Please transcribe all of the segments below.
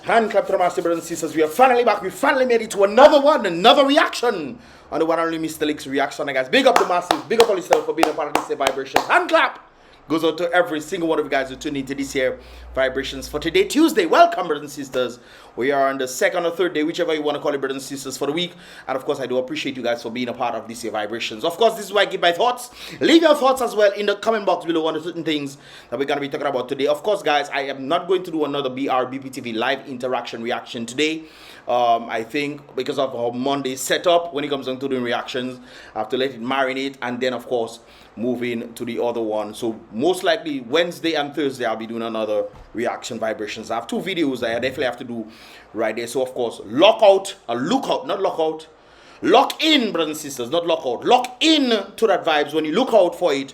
Hand clap to the master brothers and sisters. We are finally back. We finally made it to another one, another reaction on the one and only Mystelics reaction. Guys, big up the masses, big up all yourself for being a part of this vibration. Hand clap goes out to every single one of you guys who tuned into this here vibrations for today, Tuesday. Welcome, brothers and sisters. We are on the second or third day, whichever you want to call it, brothers and sisters, for the week. And of course, I do appreciate you guys for being a part of this here vibrations. Of course, this is where I give my thoughts. Leave your thoughts as well in the comment box below on the certain things that we're going to be talking about today. Of course, guys, I am not going to do another BrBpTV live interaction reaction today. I think because of our Monday setup, when it comes down to doing reactions, I have to let it marinate and then, of course, moving to the other one. So most likely Wednesday and Thursday I'll be doing another reaction vibrations. I have two videos that I definitely have to do right there. So of course, lock in, brothers and sisters, not lock out. Lock in to that vibes when you look out for it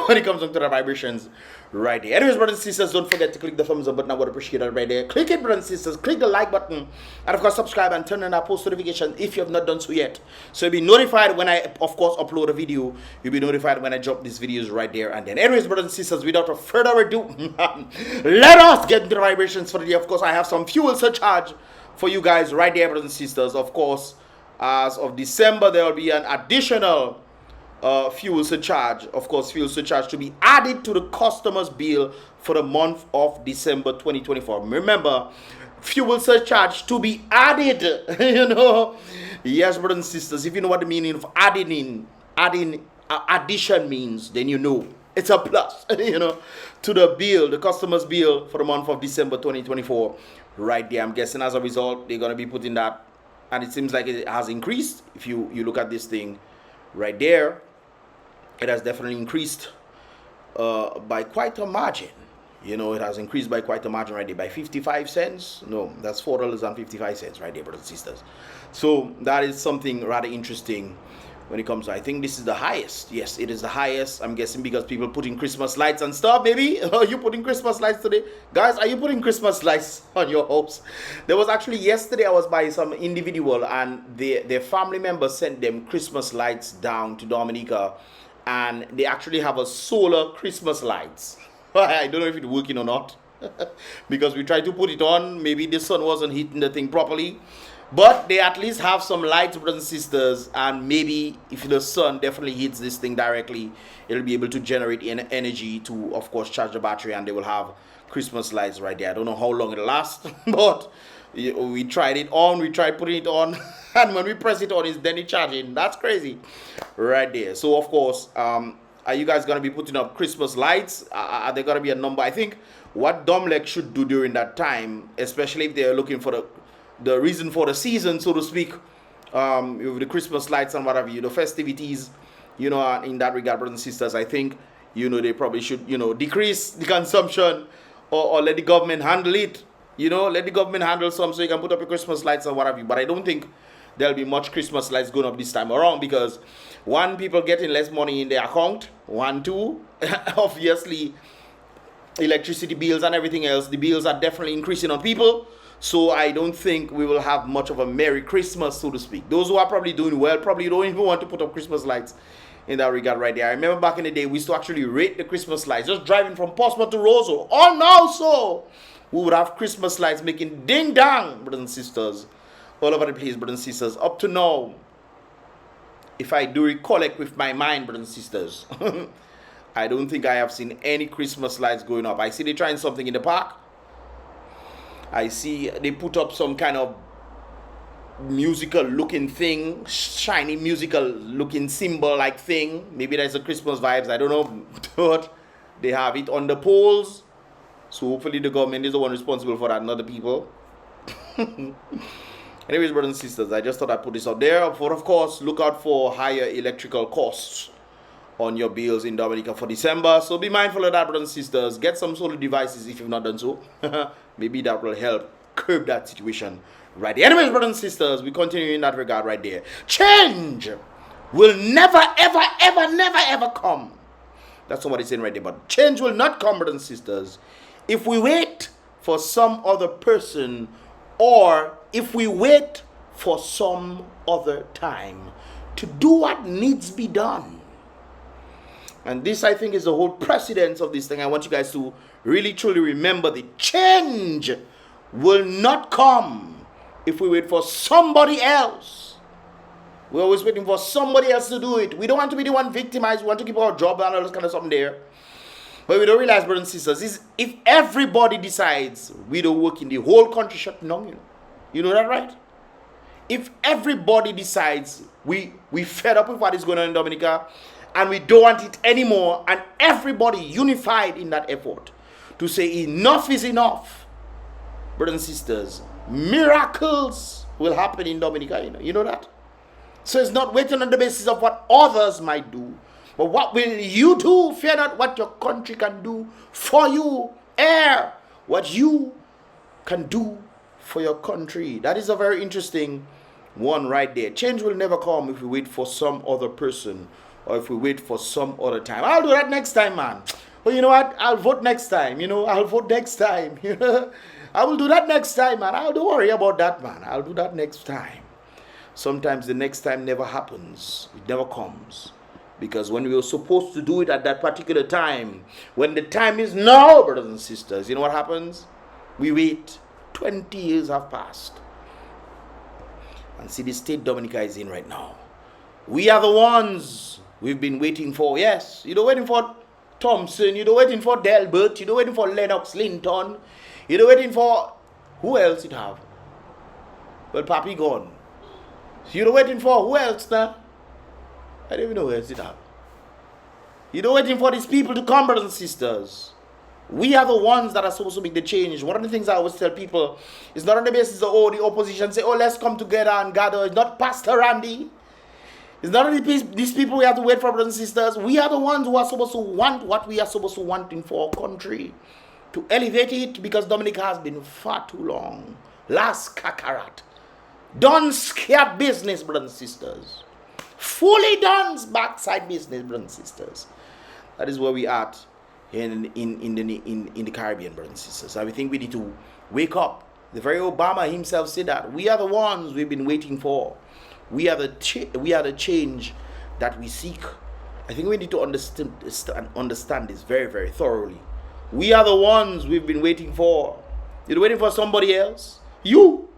when it comes down to the vibrations right there. Anyways, brothers and sisters, don't forget to click the thumbs up button. I would appreciate that right there. Click it, brothers and sisters. Click the like button. And of course, subscribe and turn on that post notification if you have not done so yet. So you'll be notified when I, of course, upload a video. You'll be notified when I drop these videos right there and then. Anyways, brothers and sisters, without further ado, let us get into the vibrations for the day. Of course, I have some fuel surcharge for you guys right there, brothers and sisters. Of course, as of December, there will be an additional fuel surcharge. Of course, fuel surcharge to be added to the customer's bill for the month of December 2024. Remember, fuel surcharge to be added. You know, yes, brothers and sisters. If you know what the meaning of addition means, then you know it's a plus. You know, to the bill, the customer's bill for the month of December 2024. Right there, I'm guessing as a result they're gonna be putting that, and it seems like it has increased. If you look at this thing right there, it has definitely increased by quite a margin. You know, it has increased by quite a margin right there, by 55 cents. No, that's $4.55 right there, brothers and sisters. So that is something rather interesting when it comes to, I think this is the highest. Yes, it is the highest. I'm guessing because people putting Christmas lights and stuff. Maybe are you putting Christmas lights today, guys? Are you putting Christmas lights on your house? There was actually yesterday I was by some individual and their family members sent them Christmas lights down to Dominica, and they actually have a solar Christmas lights. I don't know if it's working or not because we tried to put it on. Maybe the sun wasn't hitting the thing properly. But they at least have some lights, brothers and sisters, and maybe if the sun definitely hits this thing directly, it'll be able to generate energy to, of course, charge the battery, and they will have Christmas lights right there. I don't know how long it'll last, but we tried it on, we tried putting it on, and when we press it on, then it's charging. That's crazy right there. So, of course, are you guys going to be putting up Christmas lights? Are there going to be a number? I think what Dominica should do during that time, especially if they're looking for the reason for the season, so to speak, with the Christmas lights and whatever, the festivities, in that regard, brothers and sisters, I think, they probably should, decrease the consumption or let the government handle it, let the government handle some so you can put up your Christmas lights and whatever. But I don't think there'll be much Christmas lights going up this time around because, one, people getting less money in their account, one, two, obviously, electricity bills and everything else, the bills are definitely increasing on people. So I don't think we will have much of a Merry Christmas, so to speak. Those who are probably doing well probably don't even want to put up Christmas lights in that regard right there. I remember back in the day, we used to actually rate the Christmas lights. Just driving from Portsmouth to Roseau. Oh no, so we would have Christmas lights making ding-dong, brothers and sisters, all over the place, brothers and sisters. Up to now, if I do recollect with my mind, brothers and sisters, I don't think I have seen any Christmas lights going up. I see they're trying something in the park. I see they put up some kind of musical looking thing, shiny musical looking symbol like thing. Maybe there's a Christmas vibes, I don't know. But they have it on the poles. So hopefully the government is the one responsible for that, not the people. Anyways, brothers and sisters, I just thought I'd put this out there. For, of course, look out for higher electrical costs on your bills in Dominica for December. So be mindful of that, brothers and sisters. Get some solar devices if you've not done so. Maybe that will help curb that situation right there. Anyways, brothers and sisters, we continue in that regard right there. Change will never, ever, ever, never, ever come. That's not what it's saying right there. But change will not come, brothers and sisters, if we wait for some other person or if we wait for some other time to do what needs to be done. And this, I think, is the whole precedence of this thing. I want you guys to really, truly remember the change will not come if we wait for somebody else. We're always waiting for somebody else to do it. We don't want to be the one victimized. We want to keep our job and all this kind of something there. But we don't realize, brothers and sisters, is if everybody decides we don't work in the whole country shut down, you know that, right? If everybody decides we fed up with what is going on in Dominica and we don't want it anymore, and everybody unified in that effort to say enough is enough, brothers and sisters, miracles will happen in Dominica, you know that? So it's not waiting on the basis of what others might do, but what will you do? Fear not what your country can do for you. What you can do for your country. That is a very interesting one right there. Change will never come if we wait for some other person or if we wait for some other time. I'll do that next time, man. Well, you know what? I'll vote next time. I'll vote next time. I will do that next time, man. Don't worry about that, man. I'll do that next time. Sometimes the next time never happens. It never comes. Because when we were supposed to do it at that particular time, when the time is now, brothers and sisters, you know what happens? We wait. 20 years have passed. And see the state Dominica is in right now. We are the ones we've been waiting for. Yes, you're waiting for Thompson, you're waiting for Delbert, you're waiting for Lennox Linton, you're waiting for... Who else it have? Well, Papi gone. You're waiting for who else now? I don't even know who else it have. You're waiting for these people to come, brothers and sisters. We are the ones that are supposed to make the change. One of the things I always tell people is not on the basis of, the opposition say, let's come together and gather. It's not Pastor Randy. It's not only these people we have to wait for, brothers and sisters. We are the ones who are supposed to want what we are supposed to want for our country. To elevate it, because Dominica has been far too long. Last Kakarat. Done scared business, brothers and sisters. Fully done backside business, brothers and sisters. That is where we are at in the Caribbean, brothers and sisters. I think we need to wake up. The very Obama himself said that we are the ones we've been waiting for. We are the change that we seek. I think we need to understand this very, very thoroughly. We are the ones we've been waiting for. You're waiting for somebody else. You,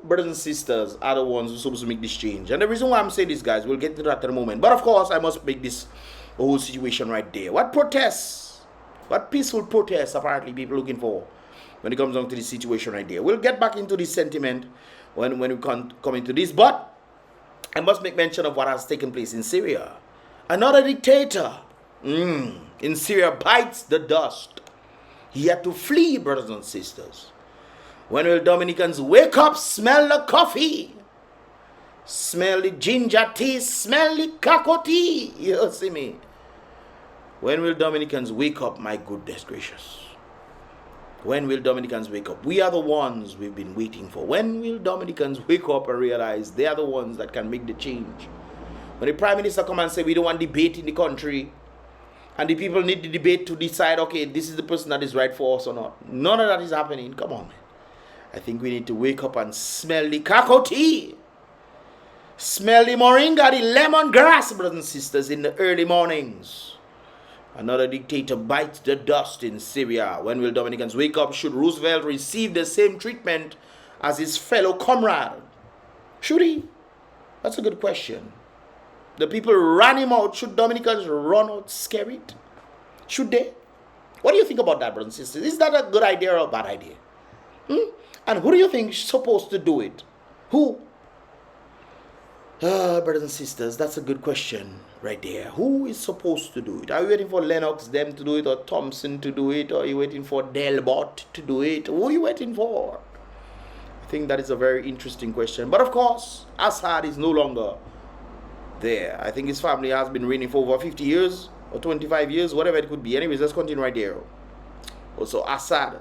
brothers and sisters, are the ones who are supposed to make this change. And the reason why I'm saying this, guys, we'll get to that in a moment. But of course, I must make this whole situation right there. What peaceful protests apparently people looking for when it comes down to this situation right there. We'll get back into this sentiment when we come into this. But I must make mention of what has taken place in Syria. Another dictator in Syria bites the dust. He had to flee, brothers and sisters. When will Dominicans wake up, smell the coffee, smell the ginger tea, smell the cocoa tea? You see me? When will Dominicans wake up, my goodness gracious? When will Dominicans wake up? We are the ones we've been waiting for. When will Dominicans wake up and realize they are the ones that can make the change? When the Prime Minister come and say we don't want debate in the country, and the people need the debate to decide, okay, this is the person that is right for us or not. None of that is happening. Come on, man. I think we need to wake up and smell the cocoa tea. Smell the moringa, the lemongrass, brothers and sisters, in the early mornings. Another dictator bites the dust in Syria. When will Dominicans wake up? Should Roosevelt receive the same treatment as his fellow comrade? Should he? That's a good question. The people ran him out. Should Dominicans run out SKERRIT? Should they? What do you think about that, brothers and sisters? Is that a good idea or a bad idea? And who do you think is supposed to do it? Who? Brothers and sisters, that's a good question right there. Who is supposed to do it? Are you waiting for Lennox them to do it, or Thompson to do it, or are you waiting for Delbert to do it? Who are you waiting for? I think that is a very interesting question. But of course, Assad is no longer there. I think his family has been reigning for over 50 years or 25 years, whatever it could be. Anyways, let's continue right there. Also Assad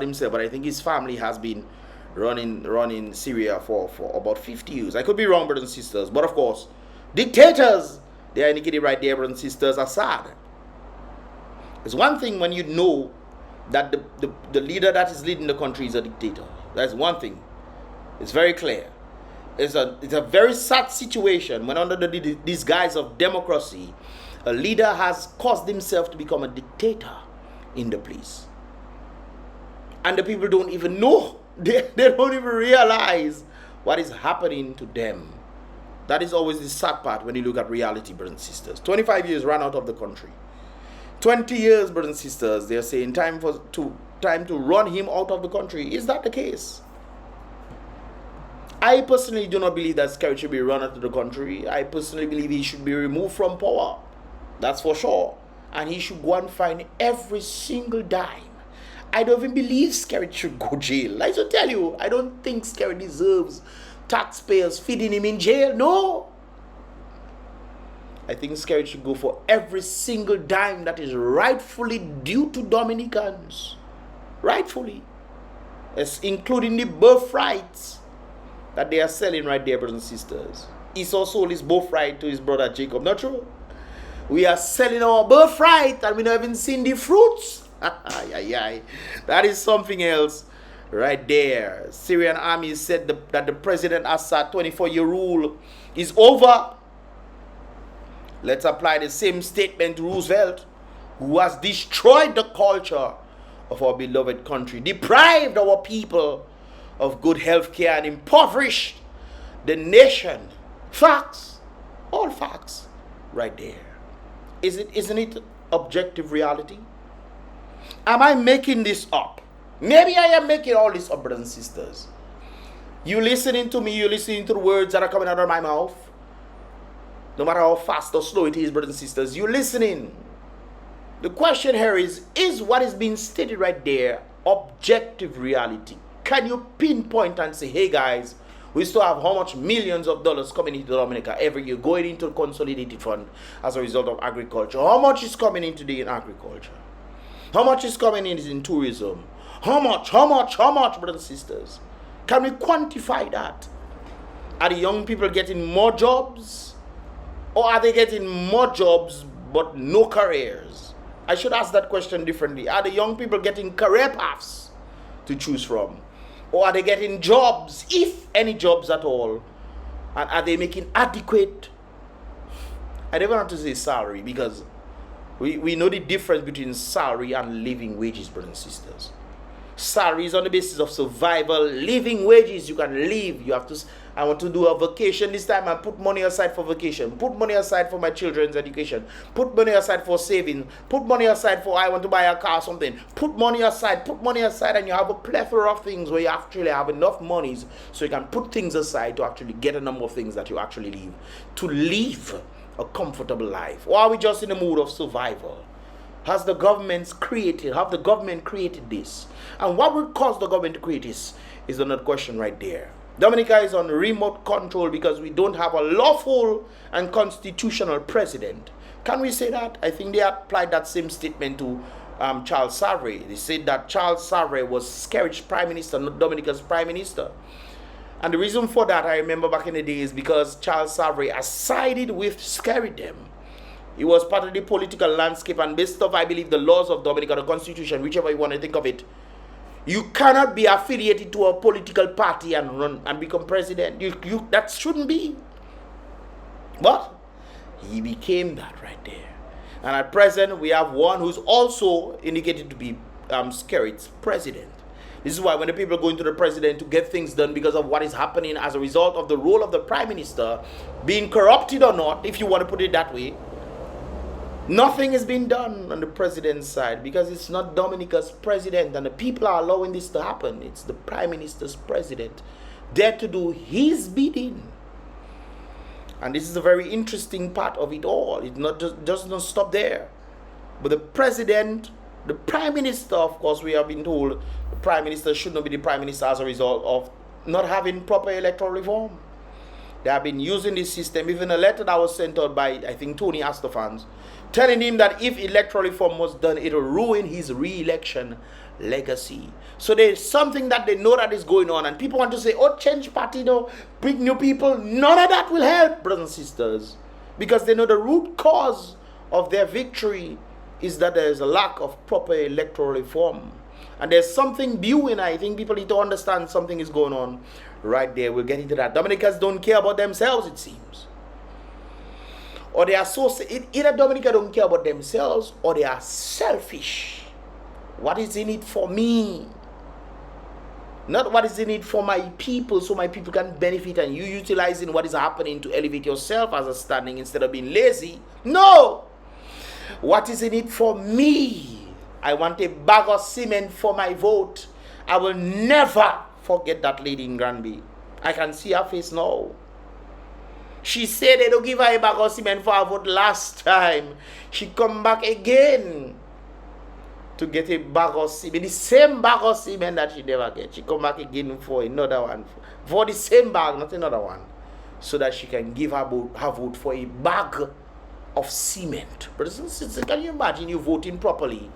himself, but I think his family has been running Syria for about 50 years. I could be wrong, brothers and sisters, but of course, dictators, they are indicated right there, brothers and sisters. Assad. It's one thing when you know that the leader that is leading the country is a dictator. That's one thing. It's very clear. It's a very sad situation when under the disguise of democracy, a leader has caused himself to become a dictator in the place. And the people don't even know. They don't even realize what is happening to them. That is always the sad part when you look at reality, brothers and sisters. 25 years ran out of the country. 20 years, brothers and sisters, they're saying time to run him out of the country. Is that the case? I personally do not believe that SKERRIT should be run out of the country. I personally believe he should be removed from power. That's for sure. And he should go and find every single dime. I don't even believe SKERRIT should go jail. I should tell you, I don't think SKERRIT deserves taxpayers feeding him in jail. No. I think SKERRIT should go for every single dime that is rightfully due to Dominicans. Rightfully. It's including the birthrights that they are selling right there, brothers and sisters. Esau sold his birthright to his brother Jacob. Not true? We are selling our birthright and we haven't seen the fruits. That is something else right there. Syrian army said that the President Assad 24-year rule is over. Let's apply the same statement to Roosevelt, who has destroyed the culture of our beloved country, deprived our people of good health care, and impoverished the nation. Facts. All facts right there. Isn't it objective reality? Am I making this up? Maybe I am making all this up, brothers and sisters. You listening to me, you listening to the words that are coming out of my mouth. No matter how fast or slow it is, brothers and sisters, you listening. The question here is what is being stated right there objective reality? Can you pinpoint and say, hey guys, we still have how much millions of dollars coming into Dominica every year going into the consolidated fund as a result of agriculture? How much is coming into the agriculture? How much is coming in tourism? How much, brothers and sisters? Can we quantify that? Are the young people getting more jobs? Or are they getting more jobs but no careers? I should ask that question differently. Are the young people getting career paths to choose from? Or are they getting jobs, if any jobs at all? And are they making adequate, I never want to say salary, because we know the difference between salary and living wages, brothers and sisters. Salary is on the basis of survival. Living wages, you can live. You have to, I want to do a vacation this time and put money aside for vacation. Put money aside for my children's education. Put money aside for saving. Put money aside for I want to buy a car or something. Put money aside, and you have a plethora of things where you actually have enough monies so you can put things aside to actually get a number of things that you actually live. To live a comfortable life. Or are we just in the mood of survival? Have the government created this? And what would cause the government to create this is another question right there. Dominica is on remote control because we don't have a lawful and constitutional president. Can we say that? I think they applied that same statement to Charles Savary. They said that Charles Savary was SKERRIT's prime minister, not Dominica's prime minister. And the reason for that, I remember back in the day, is because Charles Savary has sided with SKERRIT them. He was part of the political landscape, and based off, I believe, the laws of Dominica, the constitution, whichever you want to think of it, you cannot be affiliated to a political party and run and become president. That shouldn't be. But he became that right there. And at present, we have one who's also indicated to be SKERRIT's president. This is why when the people go into the president to get things done because of what is happening as a result of the role of the prime minister being corrupted or not, if you want to put it that way, nothing is being done on the president's side because it's not Dominica's president and the people are allowing this to happen. It's the prime minister's president there to do his bidding. And this is a very interesting part of it all. It not just doesn't stop there. But the president, the prime minister, of course, we have been told the prime minister should not be the prime minister as a result of not having proper electoral reform. They have been using this system. Even a letter that was sent out by, I think, Tony Astafans, telling him that if electoral reform was done, it will ruin his re-election legacy. So there's something that they know that is going on, and people want to say, oh, change party, bring new people. None of that will help, brothers and sisters, because they know the root cause of their victory is that there is a lack of proper electoral reform. And there's something brewing. I think people need to understand something is going on right there. We'll get into that. Dominicans don't care about themselves, it seems. Or they are so, either Dominica don't care about themselves or they are selfish. What is in it for me? Not what is in it for my people, so my people can benefit, and you utilizing what is happening to elevate yourself as a standing instead of being lazy. No! What is in it for me? I want a bag of cement for my vote. I will never forget that lady in Granby. I can see her face now. She said they don't give her a bag of cement for her vote last time. She come back again to get a bag of cement, the same bag of cement that she never get. She come back again for another one, for the same bag, not another one, so that she can give her vote for a bag of cement. Brothers and sisters, can you imagine you voting properly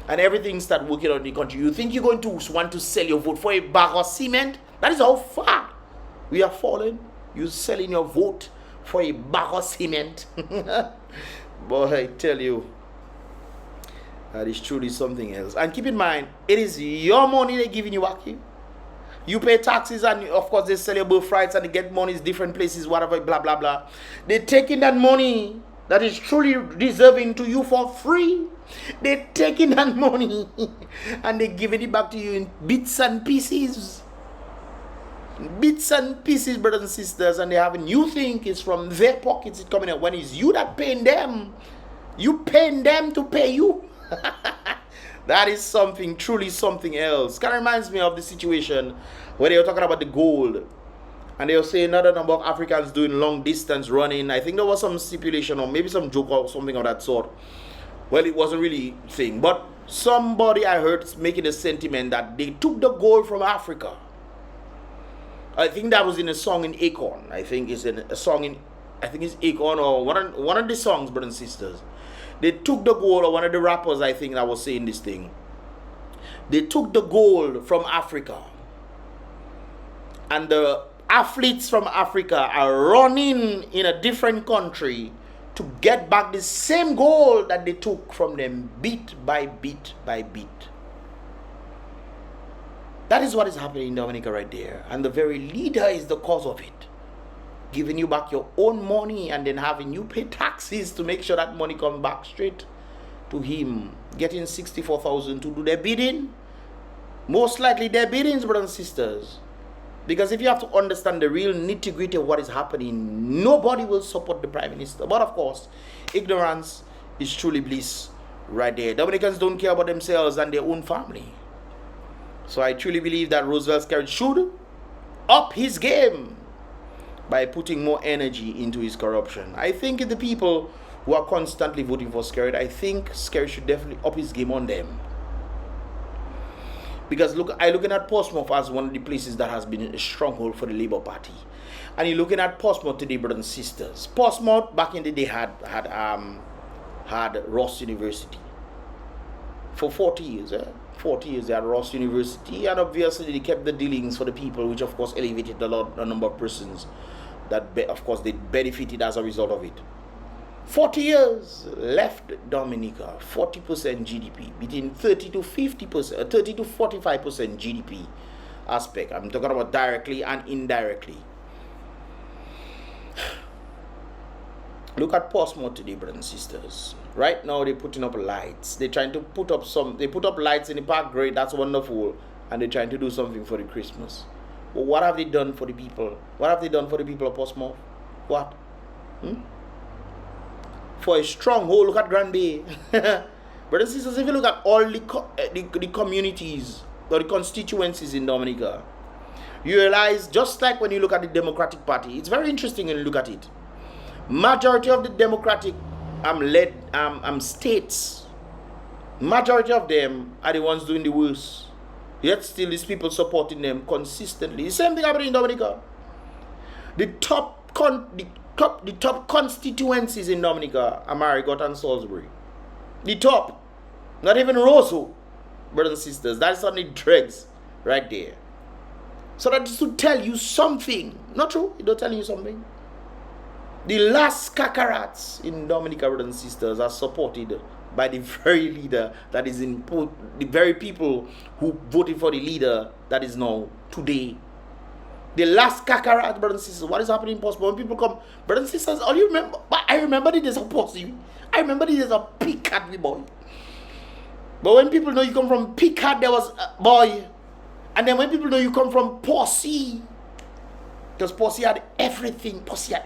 and everything start working on the country? You think you're going to want to sell your vote for a bag of cement? That is how far we are falling. You selling your vote for a bag of cement. Boy, I tell you, that is truly something else. And keep in mind, it is your money they're giving you back. You pay taxes, and of course they sell your birthrights and they get money in different places, whatever, blah, blah, blah. They're taking that money that is truly deserving to you for free. They're taking that money and they're giving it back to you in bits and pieces. Bits and pieces, brothers and sisters, and they having you think it's from their pockets it's coming out, when it's you that paying them. You paying them to pay you. That is something, truly something else. Kind of reminds me of the situation where they were talking about the gold, and they were saying another number of Africans doing long distance running. I think there was some stipulation or maybe some joke or something of that sort. Well, it wasn't really a thing, but somebody I heard making a sentiment that they took the gold from Africa. I think that was in a song in Acorn. I think it's in a song in, I think it's Acorn or one of the songs, brothers and sisters. They took the gold, or one of the rappers, I think, that was saying this thing. They took the gold from Africa. And the athletes from Africa are running in a different country to get back the same gold that they took from them bit by bit by bit. That is what is happening in Dominica right there. And the very leader is the cause of it. Giving you back your own money and then having you pay taxes to make sure that money comes back straight to him. Getting 64,000 to do their bidding. Most likely their biddings, brothers and sisters. Because if you have to understand the real nitty-gritty of what is happening, nobody will support the Prime Minister. But of course, ignorance is truly bliss right there. Dominicans don't care about themselves and their own family. So I truly believe that Roosevelt SKERRIT should up his game by putting more energy into his corruption. I think the people who are constantly voting for SKERRIT, I think SKERRIT should definitely up his game on them. Because look, I'm looking at Portsmouth as one of the places that has been a stronghold for the Labour Party. And you're looking at Portsmouth today, brothers and sisters. Portsmouth back in the day had Ross University. For 40 years, 40 years they had Ross University, and obviously they kept the dealings for the people, which of course elevated a number of persons that of course they benefited as a result of it. 40 years left Dominica 40% GDP, between 30 to 50%, 30 to 45% GDP aspect. I'm talking about directly and indirectly. Look at Portsmouth today, brothers and sisters. Right now they're putting up lights. They're trying to put up they put up lights in the park, great, that's wonderful. And they're trying to do something for the Christmas. But what have they done for the people? What have they done for the people of Portsmouth? What? For a stronghold, look at Granby. Brothers and sisters, if you look at all the communities or the constituencies in Dominica, you realize, just like when you look at the Democratic Party, it's very interesting when you look at it. Majority of the Democratic states, majority of them are the ones doing the worst. Yet still these people supporting them consistently. The same thing happening in Dominica. The top constituencies in Dominica are Marigot and Salisbury. The top. Not even Roseau, brothers and sisters. That's on the dregs right there. So that is to tell you something. Not true? It don't tell you something. The last kakarats in Dominica, brothers and sisters, are supported by the very leader that is in the very people who voted for the leader that is now today. The last kakarats, brothers and sisters. What is happening in Portsmouth? When people come, brothers and sisters, all you remember, I remember the days of Portsmouth. I remember the days of Picard, boy. But when people know you come from Picard, there was boy. And then when people know you come from Posse, because Posse had everything. Posse had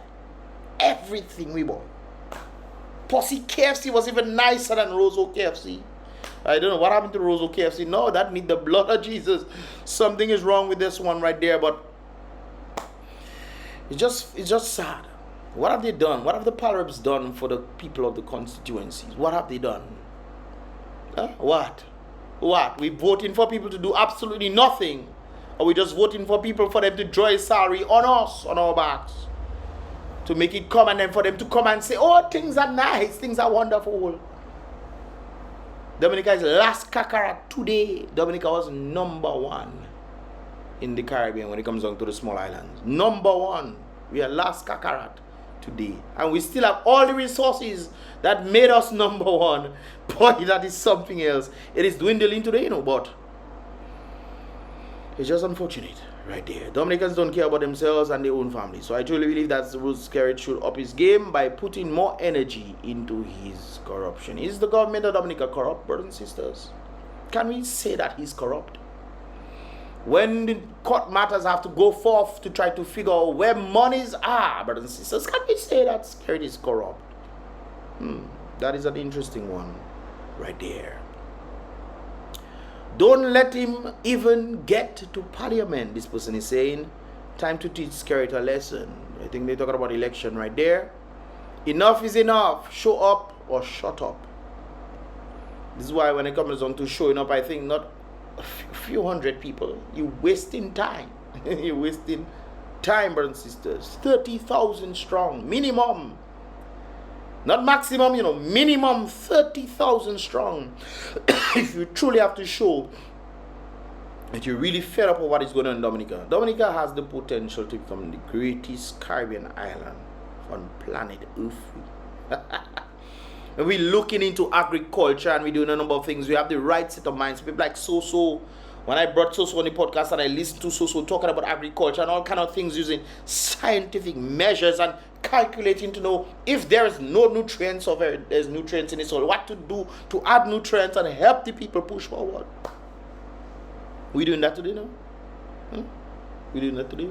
everything, we boy. Posse KFC was even nicer than Roseau KFC. I don't know what happened to Roseau KFC. No, that need the blood of Jesus. Something is wrong with this one right there, but it's just sad. What have they done? What have the Palribs done for the people of the constituencies? What have they done? Huh? What? We voting for people to do absolutely nothing? Or we just voting for people for them to draw a salary on us, on our backs? To make it come and then for them to come and say, oh, things are nice, things are wonderful. Dominica is last Kakarot today. Dominica was #1 in the Caribbean when it comes down to the small islands. #1. We are last Kakarot today. And we still have all the resources that made us #1. Boy, that is something else. It is dwindling today, you know, but it's just unfortunate right there. Dominicans don't care about themselves and their own family. So I truly believe that SKERRIT should up his game by putting more energy into his corruption. Is the government of Dominica corrupt, brothers and sisters? Can we say that he's corrupt? When the court matters have to go forth to try to figure out where monies are, brothers and sisters, can we say that SKERRIT is corrupt? That is an interesting one right there. Don't let him even get to parliament, this person is saying. Time to teach SKERRIT a lesson. I think they're talking about election right there. Enough is enough. Show up or shut up. This is why when it comes on to showing up, I think not a few hundred people. You're wasting time. You're wasting time, brothers and sisters. 30,000 strong, minimum. Not maximum, you know, minimum 30,000 strong. If you truly have to show that you're really fed up with what is going on in Dominica. Dominica has the potential to become the greatest Caribbean island on planet Earth. When we're looking into agriculture and we're doing a number of things, we have the right set of minds. People like Soso. When I brought Soso on the podcast and I listened to Soso talking about agriculture and all kind of things using scientific measures and calculating to know if there is no nutrients or there's nutrients in the soil, what to do to add nutrients and help the people push forward. We doing that today now? We doing that today?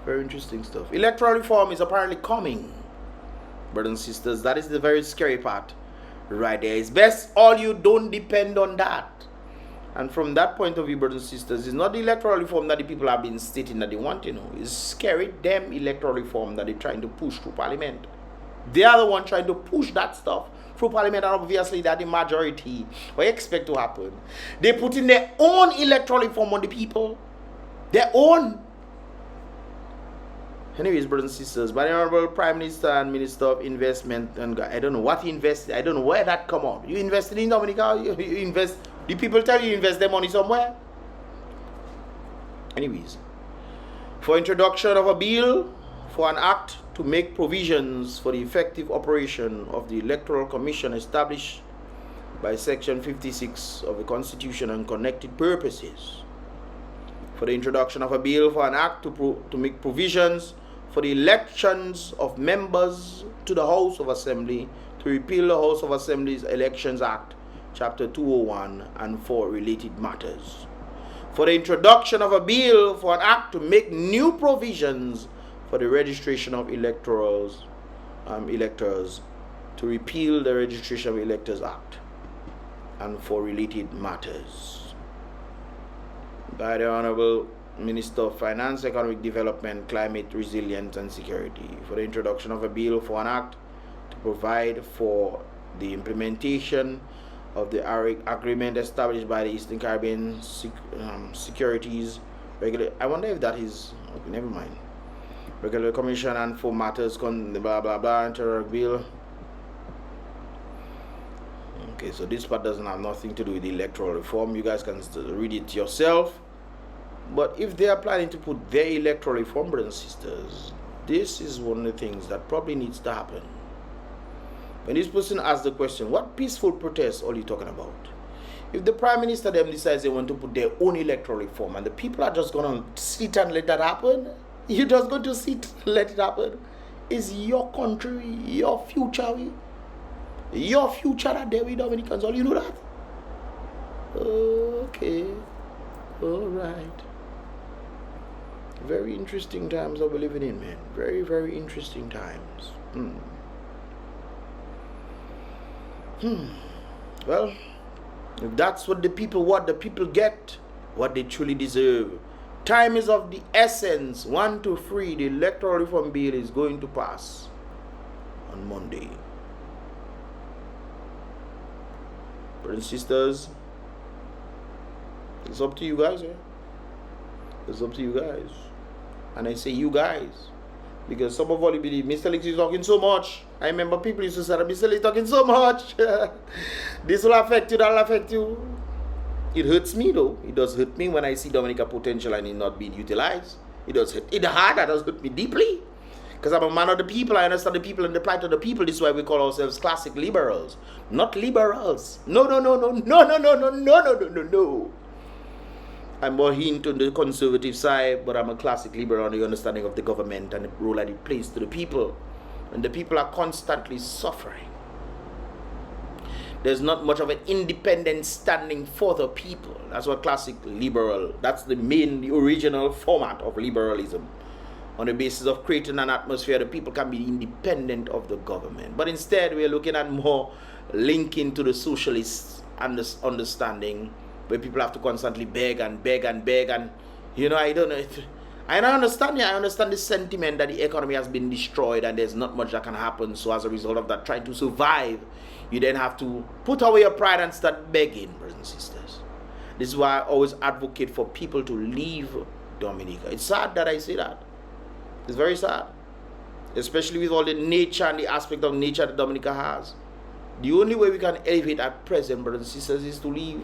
Very interesting stuff. Electoral reform is apparently coming, brothers and sisters. That is the very scary part right there. It's best all you don't depend on that. And from that point of view, brothers and sisters, it's not the electoral reform that the people have been stating that they want, you know. It's scary, damn electoral reform that they're trying to push through parliament. They are the one trying to push that stuff through parliament, and obviously they're the majority. What you expect to happen? They put in their own electoral reform on the people. Their own. Anyways, brothers and sisters, by the Honorable Prime Minister and Minister of Investment, and I don't know what he invested. I don't know where that come out. You invested in Dominica? You invest. The people tell you invest their money somewhere? Anyways, for introduction of a bill for an act to make provisions for the effective operation of the Electoral Commission established by Section 56 of the Constitution and connected purposes. For the introduction of a bill for an act to make provisions for the elections of members to the House of Assembly, to repeal the House of Assembly's Elections Act, Chapter 201, and for related matters. For the introduction of a bill for an act to make new provisions for the registration of electors, to repeal the Registration of Electors Act, and for related matters. By the Honorable Minister of Finance, Economic Development, Climate Resilience and Security. For the introduction of a bill for an act to provide for the implementation of the agreement established by the Eastern Caribbean Securities Regular. I wonder if that is okay, never mind. Regular Commission and for matters blah blah blah inter bill. Okay, so this part doesn't have nothing to do with the electoral reform. You guys can read it yourself. But if they are planning to put their electoral reform, brothers and sisters, this is one of the things that probably needs to happen. When this person asks the question, what peaceful protest are you talking about? If the Prime Minister them decides they want to put their own electoral reform and the people are just going to sit and let that happen, you're just going to sit and let it happen. It's your country, your future. Your future that there with Dominicans, all you know that. Okay. All right. Very interesting times that we're living in, man. Very, very interesting times. Well, if that's what the people want, the people get what they truly deserve. Time is of the essence. 1 to 3, the electoral reform bill is going to pass on Monday. Brothers and sisters, it's up to you guys, yeah? It's up to you guys. And I say you guys, because some of all you believe Mystelics is talking so much. I remember people used to say that Mystelics talking so much. This will affect you, that will affect you. It hurts me though. It does hurt me when I see Dominica potential and it not being utilized. It does hurt. It hard, that does hurt me deeply. Because I'm a man of the people. I understand the people and the plight of the people. This is why we call ourselves classic liberals. Not liberals. No. I'm more into the conservative side, but I'm a classic liberal on the understanding of the government and the role that it plays to the people. And the people are constantly suffering. There's not much of an independent standing for the people. That's what classic liberal, that's the original format of liberalism. On the basis of creating an atmosphere that people can be independent of the government. But instead, we're looking at more linking to the socialist understanding, where people have to constantly beg and, you know, I don't know. I understand the sentiment that the economy has been destroyed and there's not much that can happen. So as a result of that, trying to survive, you then have to put away your pride and start begging, brothers and sisters. This is why I always advocate for people to leave Dominica. It's sad that I say that. It's very sad. Especially with all the nature and the aspect of nature that Dominica has. The only way we can elevate at present, brothers and sisters, is to leave.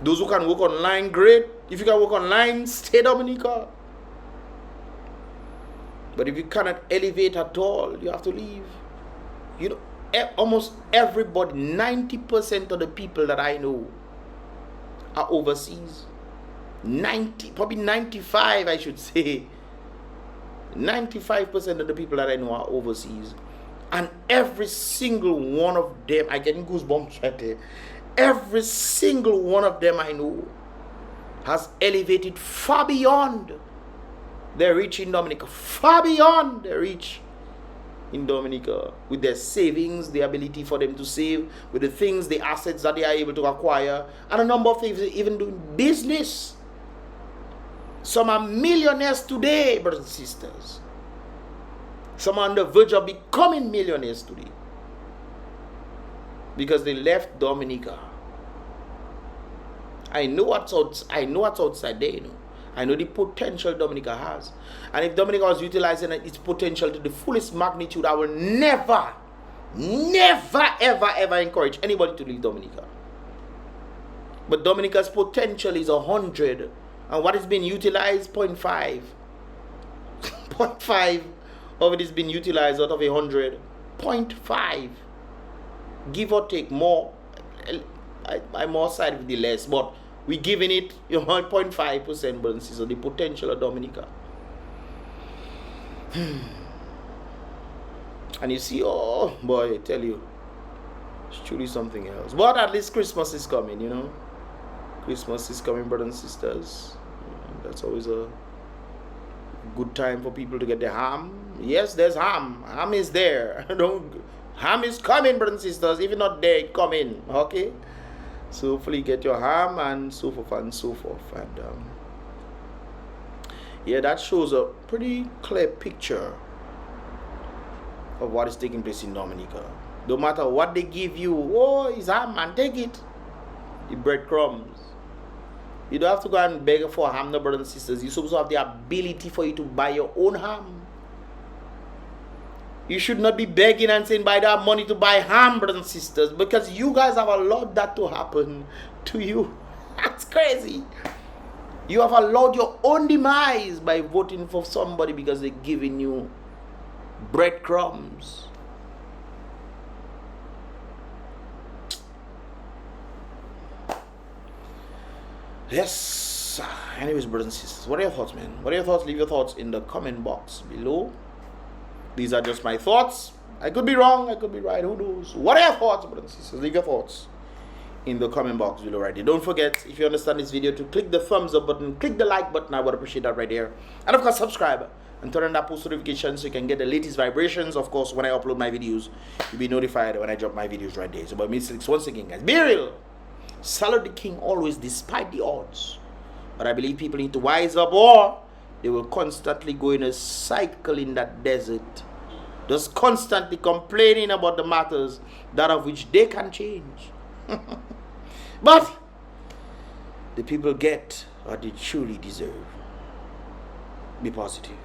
Those who can work online, great. If you can work online, stay Dominica. But if you cannot elevate at all, you have to leave. You know, almost everybody, 90% of the people that I know are overseas. 90, probably 95, I should say. 95% of the people that I know are overseas. And every single one of them, I get goosebumps right there. Every single one of them I know has elevated far beyond their reach in Dominica. Far beyond their reach in Dominica. With their savings, the ability for them to save, with the things, the assets that they are able to acquire, and a number of things, even doing business. Some are millionaires today, brothers and sisters. Some are on the verge of becoming millionaires today. Because they left Dominica. I know what's outside there, you know. I know the potential Dominica has. And if Dominica was utilizing its potential to the fullest magnitude, I will never, ever encourage anybody to leave Dominica. But Dominica's potential is 100. And what is being utilized, 0.5. 0.5 of it is being utilized out of 100. 0.5. Give or take more. I'm more side with the less, but we're giving it 0.5%, but this is the potential of Dominica. And you see, oh boy, I tell you, it's truly something else. But at least Christmas is coming, you know. Christmas is coming, brothers and sisters. That's always a good time for people to get their ham. Yes, there's ham. Ham is there. Ham is coming, brothers and sisters. If not there, it's coming. Okay? So hopefully get your ham and so forth and so forth. And yeah, that shows a pretty clear picture of what is taking place in Dominica. No matter what they give you, oh, it's ham, man, take it. The breadcrumbs. You don't have to go and beg for ham, no, brothers and sisters. You're supposed to have the ability for you to buy your own ham. You should not be begging and saying, buy that money to buy ham, brothers and sisters, because you guys have allowed that to happen to you. That's crazy. You have allowed your own demise by voting for somebody because they're giving you breadcrumbs. Yes. Anyways, brothers and sisters, what are your thoughts, man? What are your thoughts? Leave your thoughts in the comment box below. These are just my thoughts. I could be wrong, I could be right, who knows? What are your thoughts, brothers and sisters? Leave your thoughts in the comment box below right there. Don't forget, if you understand this video, to click the thumbs up button, click the like button. I would appreciate that right there. And of course, subscribe and turn on that post notification so you can get the latest vibrations. Of course, when I upload my videos, you'll be notified when I drop my videos right there. So about Mystelics once again, guys, be real. Salute the king always despite the odds. But I believe people need to wise up, or they will constantly go in a cycle in that desert, just constantly complaining about the matters that of which they can change. But the people get what they truly deserve. Be positive.